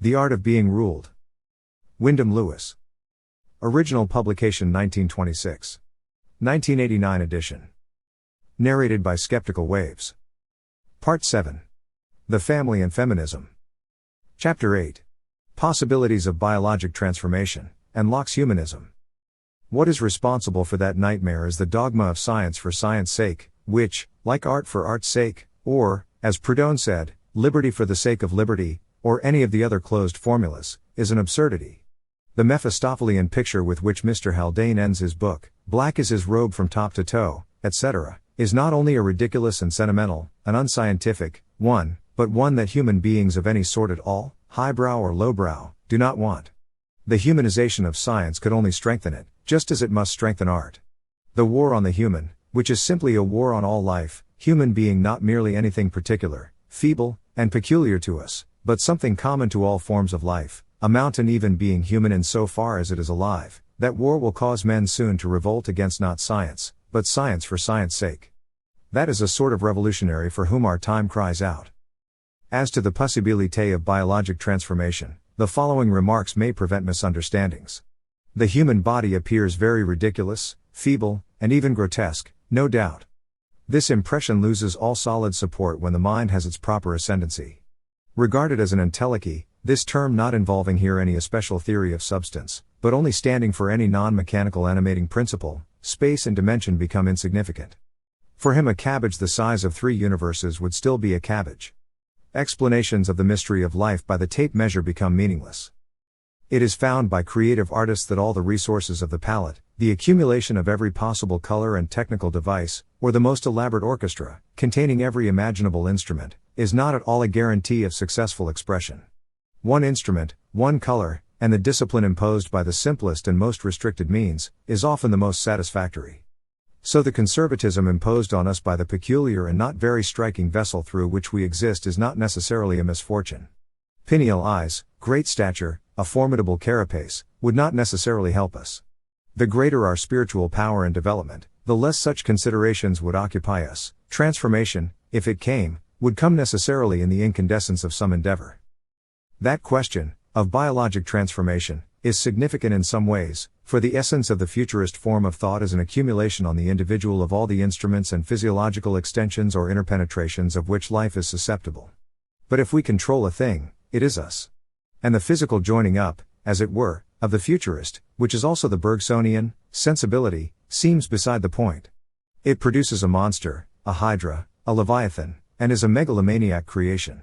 The Art of Being Ruled. Wyndham Lewis. Original publication 1926. 1989 edition. Narrated by Skeptical Waves. Part 7. The Family and Feminism. Chapter 8. Possibilities of Biologic Transformation, and Locke's Humanism. What is responsible for that nightmare is the dogma of science for science sake, which, like art for art's sake, or, as Proudhon said, liberty for the sake of liberty, or any of the other closed formulas, is an absurdity. The Mephistophelian picture with which Mr. Haldane ends his book, black is his robe from top to toe, etc., is not only a ridiculous and sentimental, an unscientific, one, but one that human beings of any sort at all, highbrow or lowbrow, do not want. The humanization of science could only strengthen it, just as it must strengthen art. The war on the human, which is simply a war on all life, human being not merely anything particular, feeble, and peculiar to us, but something common to all forms of life, a mountain even being human in so far as it is alive, that war will cause men soon to revolt against not science, but science for science sake. That is a sort of revolutionary for whom our time cries out. As to the possibilité of biologic transformation, the following remarks may prevent misunderstandings. The human body appears very ridiculous, feeble, and even grotesque, no doubt. This impression loses all solid support when the mind has its proper ascendancy. Regarded as an entelechy, this term not involving here any especial theory of substance, but only standing for any non-mechanical animating principle, space and dimension become insignificant. For him a cabbage the size of 3 universes would still be a cabbage. Explanations of the mystery of life by the tape measure become meaningless. It is found by creative artists that all the resources of the palette, the accumulation of every possible color and technical device, or the most elaborate orchestra, containing every imaginable instrument, is not at all a guarantee of successful expression. One instrument, one color, and the discipline imposed by the simplest and most restricted means, is often the most satisfactory. So the conservatism imposed on us by the peculiar and not very striking vessel through which we exist is not necessarily a misfortune. Pineal eyes, great stature, a formidable carapace, would not necessarily help us. The greater our spiritual power and development, the less such considerations would occupy us. Transformation, if it came, would come necessarily in the incandescence of some endeavor. That question, of biologic transformation, is significant in some ways, for the essence of the futurist form of thought is an accumulation on the individual of all the instruments and physiological extensions or interpenetrations of which life is susceptible. But if we control a thing, it is us. And the physical joining up, as it were, of the futurist, which is also the Bergsonian, sensibility, seems beside the point. It produces a monster, a hydra, a leviathan, and is a megalomaniac creation.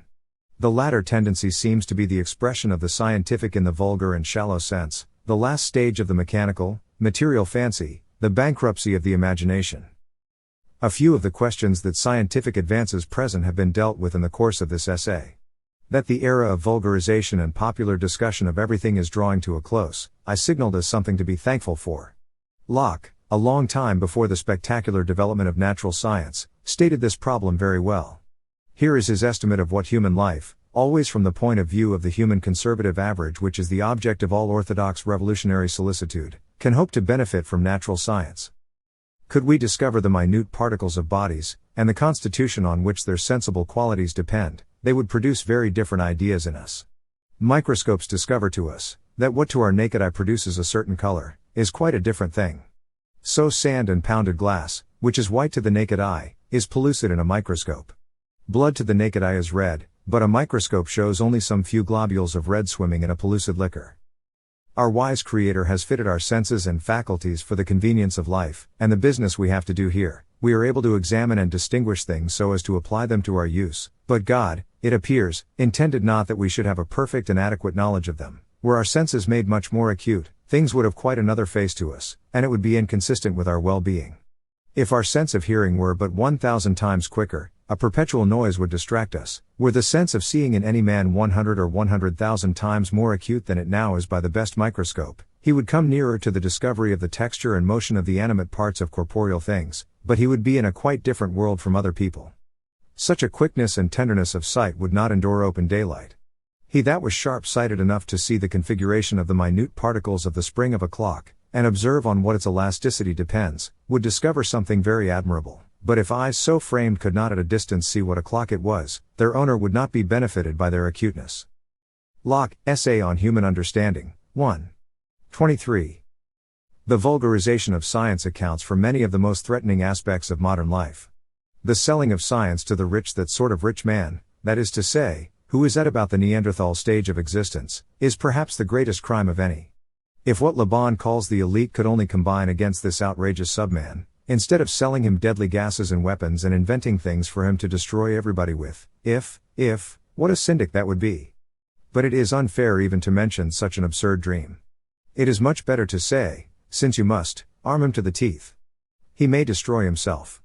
The latter tendency seems to be the expression of the scientific in the vulgar and shallow sense, the last stage of the mechanical, material fancy, the bankruptcy of the imagination. A few of the questions that scientific advances present have been dealt with in the course of this essay. That the era of vulgarization and popular discussion of everything is drawing to a close, I signaled as something to be thankful for. Locke, a long time before the spectacular development of natural science, stated this problem very well. Here is his estimate of what human life, always from the point of view of the human conservative average which is the object of all orthodox revolutionary solicitude, can hope to benefit from natural science. Could we discover the minute particles of bodies, and the constitution on which their sensible qualities depend, they would produce very different ideas in us. Microscopes discover to us, that what to our naked eye produces a certain color, is quite a different thing. So sand and pounded glass, which is white to the naked eye, is pellucid in a microscope. Blood to the naked eye is red, but a microscope shows only some few globules of red swimming in a pellucid liquor. Our wise Creator has fitted our senses and faculties for the convenience of life, and the business we have to do here. We are able to examine and distinguish things so as to apply them to our use, but God, it appears, intended not that we should have a perfect and adequate knowledge of them. Were our senses made much more acute, things would have quite another face to us, and it would be inconsistent with our well-being. If our sense of hearing were but 1,000 times quicker, a perpetual noise would distract us. Were the sense of seeing in any man 100 or 100,000 times more acute than it now is by the best microscope, he would come nearer to the discovery of the texture and motion of the animate parts of corporeal things, but he would be in a quite different world from other people. Such a quickness and tenderness of sight would not endure open daylight. He that was sharp-sighted enough to see the configuration of the minute particles of the spring of a clock, and observe on what its elasticity depends, would discover something very admirable. But if eyes so framed could not at a distance see what o'clock it was, their owner would not be benefited by their acuteness. Locke, Essay on Human Understanding, 1. 23. The vulgarization of science accounts for many of the most threatening aspects of modern life. The selling of science to the rich, that sort of rich man, that is to say, who is at about the Neanderthal stage of existence, is perhaps the greatest crime of any. If what Le Bon calls the elite could only combine against this outrageous subman, instead of selling him deadly gases and weapons and inventing things for him to destroy everybody with, what a syndic that would be. But it is unfair even to mention such an absurd dream. It is much better to say, since you must, arm him to the teeth. He may destroy himself.